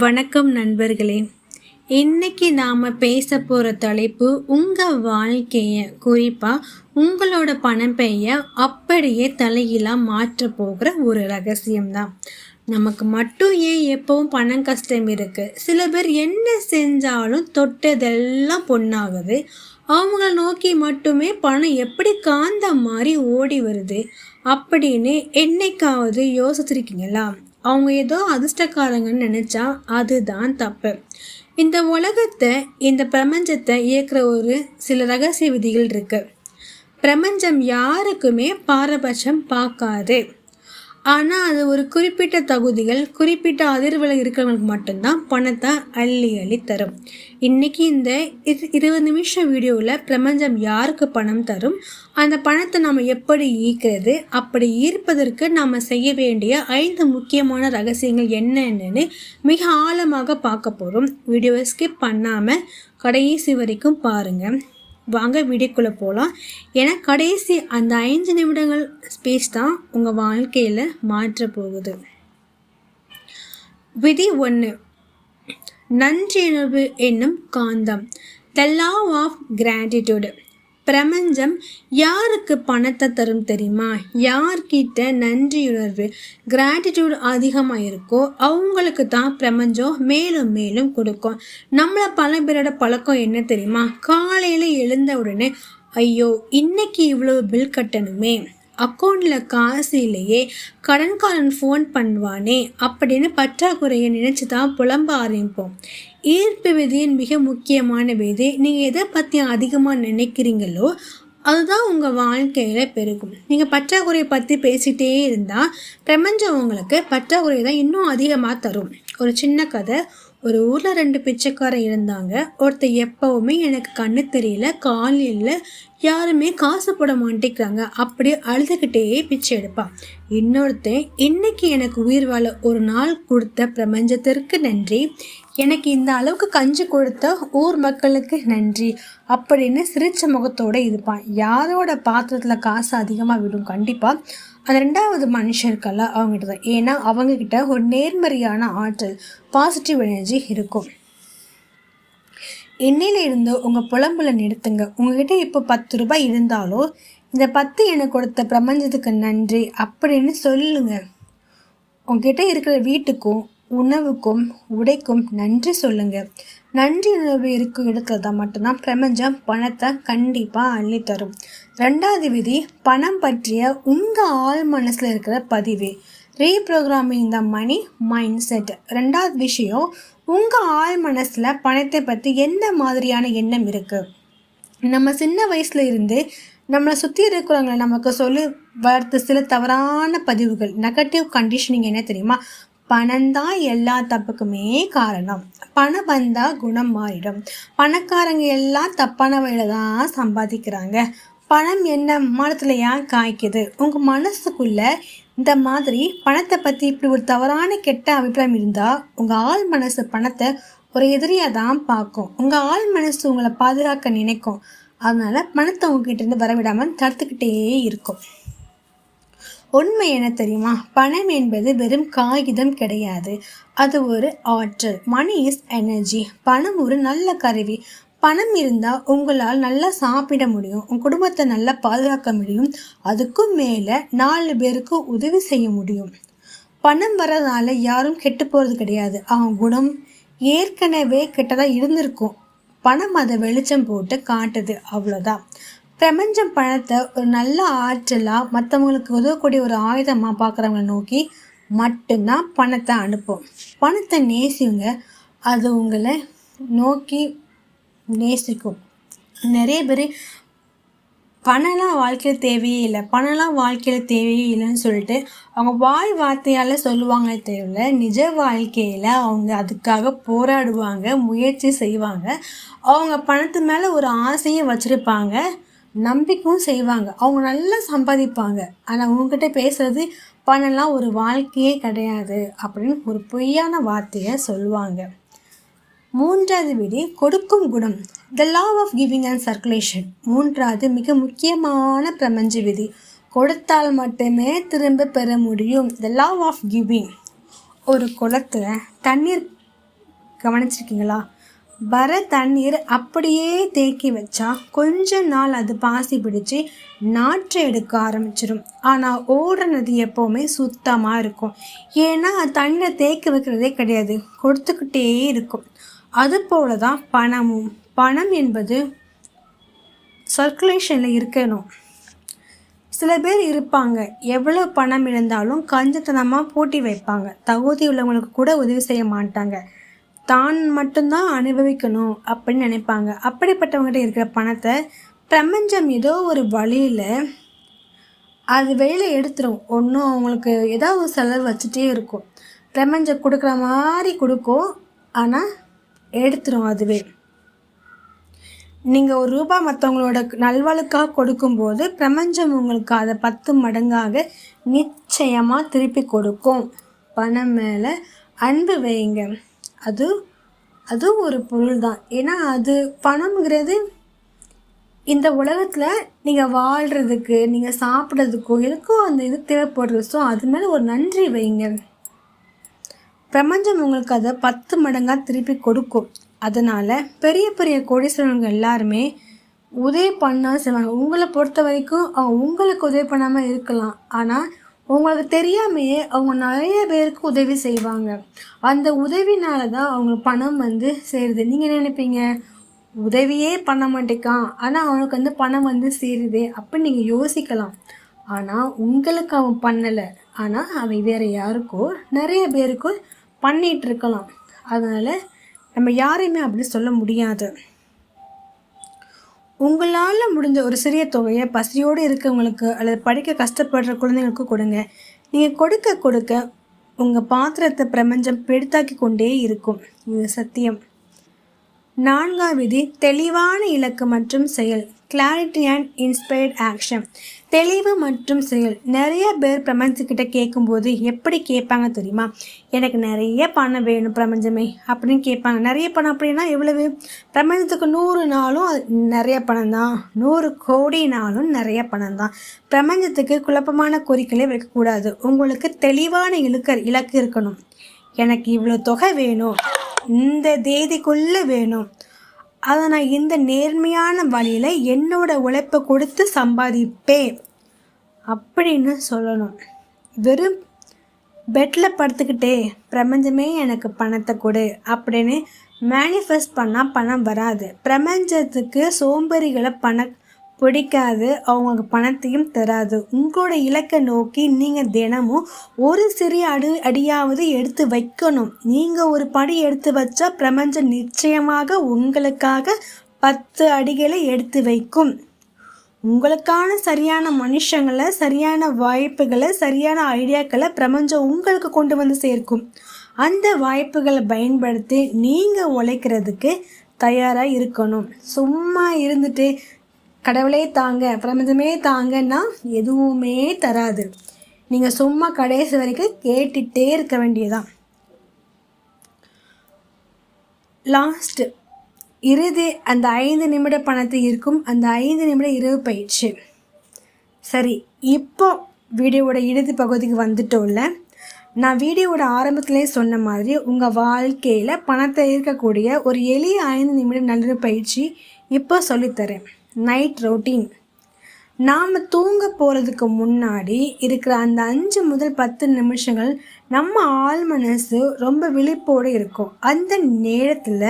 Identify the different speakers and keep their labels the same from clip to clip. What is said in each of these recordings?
Speaker 1: வணக்கம் நண்பர்களே. இன்னைக்கு நாம் பேச போகிற தலைப்பு உங்கள் வாழ்க்கையை, குறிப்பாக உங்களோட பணம் பெய்ய அப்படியே தலைகீழாக மாற்ற போகிற ஒரு ரகசியம்தான். நமக்கு மட்டும் ஏன் எப்பவும் பணம் கஷ்டம் இருக்குது? சில பேர் என்ன செஞ்சாலும் தொட்டதெல்லாம் பொண்ணாகுது. அவங்கள நோக்கி மட்டுமே பணம் எப்படி காந்த மாதிரி ஓடி வருது அப்படின்னு என்னைக்காவது யோசிச்சிருக்கீங்களா? அவங்க ஏதோ அதிர்ஷ்டக்காரங்கன்னு நினச்சா அதுதான் தப்பு. இந்த உலகத்தை, இந்த பிரபஞ்சத்தை இயக்குற ஒரு சில ரகசிய விதிகள் இருக்கு. பிரபஞ்சம் யாருக்குமே பாரபட்சம் பார்க்காது. ஆனால் அது ஒரு குறிப்பிட்ட தகுதிகள், குறிப்பிட்ட அதிர்வில் இருக்கிறவங்களுக்கு மட்டும்தான் பணத்தை அள்ளி அள்ளி தரும். இன்றைக்கி இந்த 20 நிமிஷம் வீடியோவில் பிரபஞ்சம் யாருக்கு பணம் தரும், அந்த பணத்தை நாம் எப்படி ஈர்க்கிறது, அப்படி ஈர்ப்பதற்கு நாம் செய்ய வேண்டிய 5 முக்கியமான ரகசியங்கள் என்னென்னு மிக ஆழமாக பார்க்க போகிறோம். வீடியோவை ஸ்கிப் பண்ணாமல் கடைசி வரைக்கும் பாருங்கள். வாங்க வீடியோக்குள்ளே போகலாம். ஏன்னா கடைசி அந்த 5 நிமிடங்கள் ஸ்பேஸ் தான் உங்கள் வாழ்க்கையில் மாற்ற போகுது. விதி 1, நன்றியுணர்வு என்னும் காந்தம். த லா ஆஃப் கிராட்டிடியூட். பிரபஞ்சம் யாருக்கு பணத்தை தரும் தெரியுமா? யார்கிட்ட நன்றியுணர்வு, கிராட்டிடியூட் அதிகமாக இருக்கோ அவங்களுக்கு தான் பிரபஞ்சம் மேலும் மேலும் கொடுக்கும். நம்மளை பல பேரோட பழக்கம் என்ன தெரியுமா? காலையில் எழுந்த உடனே ஐயோ இன்னைக்கு இவ்வளோ பில் கட்டணுமே, அக்கௌண்ட்டில் காசு இல்லையே, கடன்காரன் ஃபோன் பண்ணுவானே அப்படின்னு பற்றாக்குறையை நினச்சி தான் புலம்ப ஆரம்பிப்போம். ஈர்ப்பு விதியின் மிக முக்கியமான விதி, நீங்கள் எதை பற்றி அதிகமாக நினைக்கிறீங்களோ அதுதான் உங்கள் வாழ்க்கையில் பெருகும். நீங்கள் பற்றாக்குறையை பற்றி பேசிகிட்டே இருந்தால் பிரபஞ்சம் உங்களுக்கு பற்றாக்குறை தான் இன்னும் அதிகமாக தரும். ஒரு சின்ன கதை. ஒரு ஊரில் 2 பிச்சைக்காரன் இருந்தாங்க. ஒருத்தர் எப்போவுமே எனக்கு கண்ணு தெரியல, காலையில் யாருமே காசு போட மாட்டேங்கிறாங்க அப்படி அழுதுகிட்டே பிச்சை எடுப்பான். இன்னொருத்தன் இன்னைக்கு எனக்கு உயிர் வாழ ஒரு நாள் கொடுத்த பிரபஞ்சத்திற்கு நன்றி, எனக்கு இந்த அளவுக்கு கஞ்சி கொடுத்த ஊர் மக்களுக்கு நன்றி அப்படின்னு சிரிச்ச முகத்தோடு இருப்பான். யாரோட பாத்திரத்தில் காசு அதிகமாக விடும்? கண்டிப்பாக அந்த 2வது மனுஷருக்கெல்லாம் அவங்ககிட்ட தான். ஏன்னா அவங்கக்கிட்ட ஒரு நேர்மறையான ஆற்றல், பாசிட்டிவ் எனர்ஜி இருக்கும். இன்னையில இருந்து உங்கள் புலம்புல நிறுத்துங்க. உங்ககிட்ட இப்போ 10 ரூபாய் இருந்தாலும் இந்த 10 எனக்கு கொடுத்த பிரபஞ்சத்துக்கு நன்றி அப்படின்னு சொல்லுங்க. உங்ககிட்ட இருக்கிற வீட்டுக்கும் உணவுக்கும் உடைக்கும் நன்றி சொல்லுங்க. நன்றி உணர்வு இருக்கும் இடத்துல தான் மட்டும்தான் பிரபஞ்சம் பணத்தை கண்டிப்பாக அள்ளி தரும். 2வது விதி, பணம் பற்றிய உங்கள் ஆள் மனசில் இருக்கிற பதிவு. ரீப்ரோக்ராமிங் த மணி மைண்ட் செட். 2வது விஷயம், உங்கள் ஆள் மனசில் பணத்தை பற்றி எந்த மாதிரியான எண்ணம் இருக்குது. நம்ம சின்ன வயசில் இருந்து நம்மளை சுற்றி இருக்கிறவங்க நமக்கு சொல்லி வளர்த்து சில தவறான பதிவுகள், நெகட்டிவ் கண்டிஷனிங் என்ன தெரியுமா? பணம் தான் எல்லா தப்புக்குமே காரணம், பணம் வந்தால் குணம் மாறிடும், பணக்காரங்க எல்லாம் தப்பான வழியில் தான் சம்பாதிக்கிறாங்க, பணம் என்ன மனத்தில் ஏன் காய்க்குது. உங்கள் மனசுக்குள்ளே இந்த மாதிரி பணத்தை பற்றி இப்படி ஒரு தவறான கெட்ட அபிப்பிராயம் இருந்தால் உங்கள் ஆள் மனசு பணத்தை ஒரு எதிரியாக தான் பார்க்கும். உங்கள் ஆள் மனசு உங்களை பாதுகாக்க நினைக்கும். அதனால் பணத்தை உங்ககிட்ட இருந்து வரவிடாமல் தடுத்துக்கிட்டே இருக்கும். உண்மை என்ன தெரியுமா? பணம் என்பது வெறும் காகிதம் கிடையாது, அது ஒரு ஆற்றல். Money is energy. பணம் ஒரு நல்ல கருவி. பணம் இருந்தால் உங்களால் நல்லா சாப்பிட முடியும், உங்கள் குடும்பத்தை நல்லா பாதுகாக்க முடியும், அதுக்கும் மேலே 4 பேருக்கு உதவி செய்ய முடியும். பணம் வர்றதுனால யாரும் கெட்டு போகிறது கிடையாது. அவங்க குணம் ஏற்கனவே கெட்டதாக இருந்திருக்கும், பணம் அதை வெளிச்சம் போட்டு காட்டுது, அவ்வளோதான். பிரபஞ்சம் பணத்தை ஒரு நல்ல ஆற்றலாக, மற்றவங்களுக்கு உதவக்கூடிய ஒரு ஆயுதமாக பார்க்குறவங்களை நோக்கி மட்டும்தான் பணத்தை அனுப்பும். பணத்தை நேசிங்க, அது உங்களை நோக்கி நேசிக்கும். நிறைய பேர் பணம்லாம் வாழ்க்கையில் தேவையே இல்லை, பணம்லாம் வாழ்க்கையில் தேவையே இல்லைன்னு சொல்லிட்டு அவங்க வாய் வார்த்தையால் சொல்லுவாங்களே தேவையில்லை, நிஜ வாழ்க்கையில் அவங்க அதுக்காக போராடுவாங்க, முயற்சி செய்வாங்க. அவங்க பணத்து மேலே ஒரு ஆசையும் வச்சுருப்பாங்க, நம்பிக்கையும் செய்வாங்க, அவங்க நல்லா சம்பாதிப்பாங்க. ஆனால் அவங்ககிட்ட பேசுகிறது பணம்லாம் ஒரு வாழ்க்கையே கிடையாது அப்படின்னு ஒரு பொய்யான வார்த்தையை சொல்லுவாங்க. 3வது விதி, கொடுக்கும் குணம். The law of giving and circulation. 3வது மிக முக்கியமான பிரபஞ்ச விதி, கொடுத்தால் மட்டுமே திரும்ப பெற முடியும். த லா ஆஃப் கிவிங். ஒரு குளத்தில் தண்ணீர் கவனிச்சிருக்கீங்களா? வர தண்ணீர் அப்படியே தேக்கி வச்சா கொஞ்ச நாள் அது பாசி பிடிச்சி நாற்றை எடுக்க ஆரம்பிச்சிடும். ஆனால் ஓடுற நதி எப்போவுமே சுத்தமாக இருக்கும். ஏன்னா அது தண்ணீரை தேக்கி வைக்கிறதே கிடையாது, கொடுத்துக்கிட்டே இருக்கும். அதுபோல தான் பணமும். பணம் என்பது சர்க்குலேஷனில் இருக்கணும். சில பேர் இருப்பாங்க, எவ்வளோ பணம் இருந்தாலும் கஞ்சத்தனமாக பூட்டி வைப்பாங்க. தகுதி உள்ளவங்களுக்கு கூட உதவி செய்ய மாட்டாங்க. தான் மட்டும்தான் அனுபவிக்கணும் அப்படின்னு நினைப்பாங்க. அப்படிப்பட்டவங்ககிட்ட இருக்கிற பணத்தை பிரபஞ்சம் ஏதோ ஒரு வழியில் அது வெளியில் எடுத்துரும். ஒன்றும் அவங்களுக்கு ஏதாவது செலவு வச்சுட்டே இருக்கும். பிரபஞ்சம் கொடுக்குற மாதிரி கொடுக்கும், ஆனால் எடுத்துரும் அதுவே. நீங்கள் ₹1 மற்றவங்களோட நல்வாழ்வுக்காக கொடுக்கும்போது பிரபஞ்சம் உங்களுக்கு அதை 10 மடங்காக நிச்சயமாக திருப்பி கொடுக்கும். பணம் மேலே அன்பு வைங்க. அது ஒரு பொருள் தான். ஏன்னா அது பணம்ங்கிறது இந்த உலகத்தில் நீங்கள் வாழ்கிறதுக்கு, நீங்கள் சாப்பிட்றதுக்கோ எதுக்கோ அந்த இது தேவைப்படுறது. ஸோ அது மேலே ஒரு நன்றி வைங்க. பிரபஞ்சம் உங்களுக்கு அதை 10 மடங்காக திருப்பி கொடுக்கும். அதனால் பெரிய பெரிய கோடீஸ்வரங்க எல்லாருமே உதவி பண்ணால் செய்வாங்க. உங்களை பொறுத்த வரைக்கும் அவங்க உங்களுக்கு உதவி பண்ணாமல் இருக்கலாம், ஆனால் உங்களுக்கு தெரியாமையே அவங்க நிறைய பேருக்கு உதவி செய்வாங்க. அந்த உதவினால தான் அவங்க பணம் சேருது. நீங்கள் நினைப்பீங்க, உதவியே பண்ண மாட்டேக்கான் ஆனால் அவனுக்கு பணம் சேருது அப்படின்னு நீங்கள் யோசிக்கலாம். ஆனால் உங்களுக்கு அவன் பண்ணலை, ஆனால் அவன் வேறு யாருக்கோ நிறைய பேருக்கோ பண்ணிகிட்ருக்கலாம். அதனால் நம்ம யாரையுமே அப்படி சொல்ல முடியாது. உங்களால் முடிஞ்ச ஒரு சிறிய தொகையை பசியோடு இருக்கவங்களுக்கு அல்லது படிக்க கஷ்டப்படுற குழந்தைங்களுக்கு கொடுங்க. நீங்கள் கொடுக்க கொடுக்க உங்கள் பாத்திரத்தை பிரபஞ்சம் பெருத்தாக்கி கொண்டே இருக்கும். இது சத்தியம். 4ஆம் விதி தெளிவான இலக்கு மற்றும் செயல். Clarity and inspired action. தெளிவு மற்றும் செயல். நிறைய பேர் பிரபஞ்சத்துக்கிட்ட கேட்கும்போது எப்படி கேட்பாங்க தெரியுமா? எனக்கு நிறைய பணம் வேணும் பிரபஞ்சமே அப்படின்னு கேட்பாங்க. நிறைய பணம் அப்படின்னா எவ்வளவு? பிரபஞ்சத்துக்கு 100 நாளும் நிறைய பணம் தான், 100 கோடி நாளும் நிறைய பணம் தான். பிரபஞ்சத்துக்கு குழப்பமான கோரிக்கைகளை வைக்கக்கூடாது. உங்களுக்கு தெளிவான இலக்கு இருக்கணும். எனக்கு இவ்வளோ தொகை வேணும், இந்த தேதிக்குள்ளே வேணும், அதை நான் இந்த நேர்மையான வழியில் என்னோட உழைப்பை கொடுத்து சம்பாதிப்பேன் அப்படின்னு சொல்லணும். வெறும் பெட்டில் படுத்துக்கிட்டே பிரபஞ்சமே எனக்கு பணத்தை கொடு அப்படின்னு மேனிஃபெஸ்ட் பண்ணால் பணம் வராது. பிரபஞ்சத்துக்கு சோம்பேறிகளை பணம் பிடிக்காது, அவங்களுக்கு பணத்தையும் தராது. உங்களோட இலக்கை நோக்கி நீங்கள் தினமும் ஒரு சிறிய அடியாவது எடுத்து வைக்கணும். நீங்கள் ஒரு படி எடுத்து வச்சா பிரபஞ்சம் நிச்சயமாக உங்களுக்காக 10 அடிகளை எடுத்து வைக்கும். உங்களுக்கான சரியான மனுஷங்களை, சரியான வாய்ப்புகளை, சரியான ஐடியாக்களை பிரபஞ்சம் உங்களுக்கு கொண்டு வந்து சேர்க்கும். அந்த வாய்ப்புகளை பயன்படுத்தி நீங்கள் உழைக்கிறதுக்கு தயாராக இருக்கணும். சும்மா இருந்துட்டு கடவுளே தாங்க, பிரபஞ்சமே தாங்கன்னா எதுவுமே தராது. நீங்கள் சும்மா கடைசி வரைக்கும் கேட்டுகிட்டே இருக்க வேண்டியதான். லாஸ்ட் இறுதி அந்த 5 நிமிட பணத்தை இருக்கும். அந்த 5 நிமிட இரவு பயிற்சி. சரி, இப்போ வீடியோவோட இறுதி பகுதிக்கு வந்துட்டோம்ல. நான் வீடியோவோட ஆரம்பத்திலே சொன்ன மாதிரி உங்கள் வாழ்க்கையில் பணத்தை ஈர்க்கக்கூடிய ஒரு எளிய 5 நிமிட நல்ல பயிற்சி இப்போ சொல்லித்தரேன். Night routine. நாம் தூங்க போகிறதுக்கு முன்னாடி இருக்கிற அந்த 5 முதல் 10 நிமிஷங்கள் நம்ம ஆள் மனசு ரொம்ப விழிப்போடு இருக்கும். அந்த நேரத்தில்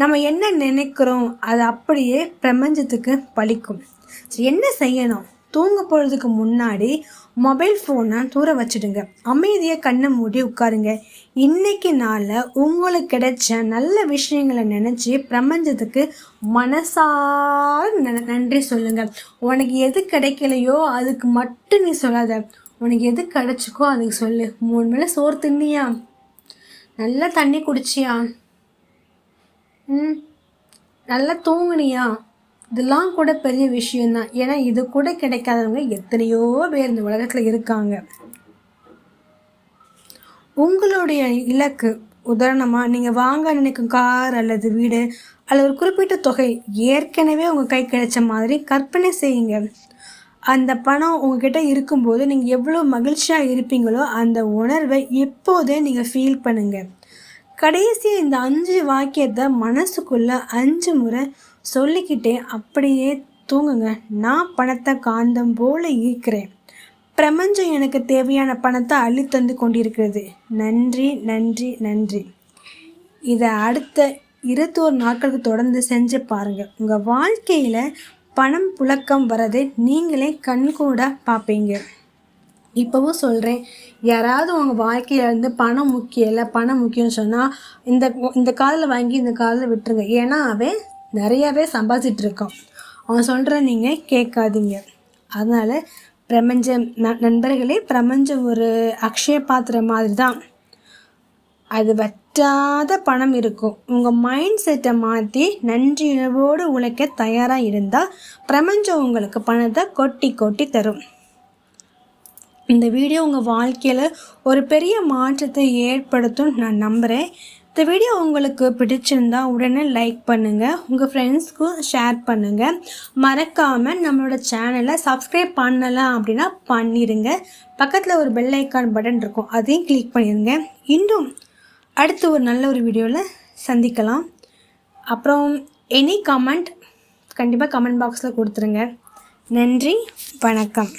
Speaker 1: நம்ம என்ன நினைக்கிறோம் அது அப்படியே பிரபஞ்சத்துக்கு பலிக்கும். என்ன செய்யணும்? தூங்க போகிறதுக்கு முன்னாடி மொபைல் ஃபோனை தூர வச்சுடுங்க. அமைதியாக கண்ணை மூடி உட்காருங்க. இன்றைக்கி நாளில் உங்களுக்கு கிடைச்ச நல்ல விஷயங்களை நினச்சி பிரபஞ்சத்துக்கு மனசார நன்றி சொல்லுங்கள். உனக்கு எது கிடைக்கலையோ அதுக்கு மட்டும் நீ சொல்லாத. உனக்கு எது கிடைச்சிக்கோ அதுக்கு சொல்லு. 3 வேளை சோறு தின்னியா? நல்லா தண்ணி குடிச்சியா? நல்லா தூங்குனியா? இதெல்லாம் கூட பெரிய விஷயந்தான். ஏன்னா இது கூட கிடைக்காதவங்க எத்தனையோ பேர் இந்த உலகத்தில் இருக்காங்க. உங்களுடைய இலக்கு, உதாரணமாக நீங்கள் வாங்க நினைக்கும் கார் அல்லது வீடு அல்லது ஒரு குறிப்பிட்ட தொகை ஏற்கனவே உங்கள் கை கிடைச்ச மாதிரி கற்பனை செய்யுங்க. அந்த பணம் உங்ககிட்ட இருக்கும்போது நீங்கள் எவ்வளோ மகிழ்ச்சியாக இருப்பீங்களோ அந்த உணர்வை இப்போதே நீங்கள் ஃபீல் பண்ணுங்கள். கடைசியாக இந்த 5 வாக்கியத்தை மனசுக்குள்ளே 5 முறை சொல்லிக்கிட்டே அப்படியே தூங்குங்க. நான் பணத்தை காந்தம் போல் ஈர்க்கிறேன். பிரபஞ்சம் எனக்கு தேவையான பணத்தை அள்ளித்தந்து கொண்டிருக்கிறது. நன்றி நன்றி நன்றி. இதை அடுத்த 21 நாட்களுக்கு தொடர்ந்து செஞ்சு பாருங்கள். உங்கள் வாழ்க்கையில் பணம் புழக்கம் வரதை நீங்களே கண்கூட பார்ப்பீங்க. இப்போவும் சொல்கிறேன், யாராவது உங்கள் வாழ்க்கையில் இருந்து பணம் முக்கியம் இல்லை, பணம் முக்கியம்னு சொன்னால் இந்த காதில் வாங்கி இந்த காதில் விட்டுருங்க. ஏன்னா அவன் நிறையாவே சம்பாதிச்சிட்ருக்கான். அவன் சொல்கிற நீங்கள் கேட்காதீங்க. அதனால் பிரபஞ்சம் நண்பர்களே, பிரபஞ்சம் ஒரு அக்ஷய பாத்திரம் மாதிரி தான். அது வற்றாத பணம் இருக்கும். உங்கள் மைண்ட் செட்டை மாற்றி நன்றியுணர்வோடு உழைக்க தயாராக இருந்தால் பிரபஞ்சம் உங்களுக்கு பணத்தை கொட்டி கொட்டி தரும். இந்த வீடியோ உங்கள் வாழ்க்கையில் ஒரு பெரிய மாற்றத்தை ஏற்படுத்தும் நான் நம்புகிறேன். இந்த வீடியோ உங்களுக்கு பிடிச்சிருந்தா உடனே லைக் பண்ணுங்கள், உங்கள் ஃப்ரெண்ட்ஸ்க்கும் ஷேர் பண்ணுங்கள். மறக்காமல் நம்மளோட சேனலை சப்ஸ்கிரைப் பண்ணலாம் அப்படின்னா பண்ணிடுங்க. பக்கத்தில் ஒரு பெல் ஐக்கான் பட்டன் இருக்கும், அதையும் கிளிக் பண்ணிடுங்க. இன்னும் அடுத்து ஒரு நல்ல ஒரு வீடியோவில் சந்திக்கலாம். அப்புறம் எனி கமெண்ட் கண்டிப்பாக கமெண்ட் பாக்ஸில் கொடுத்துருங்க. நன்றி, வணக்கம்.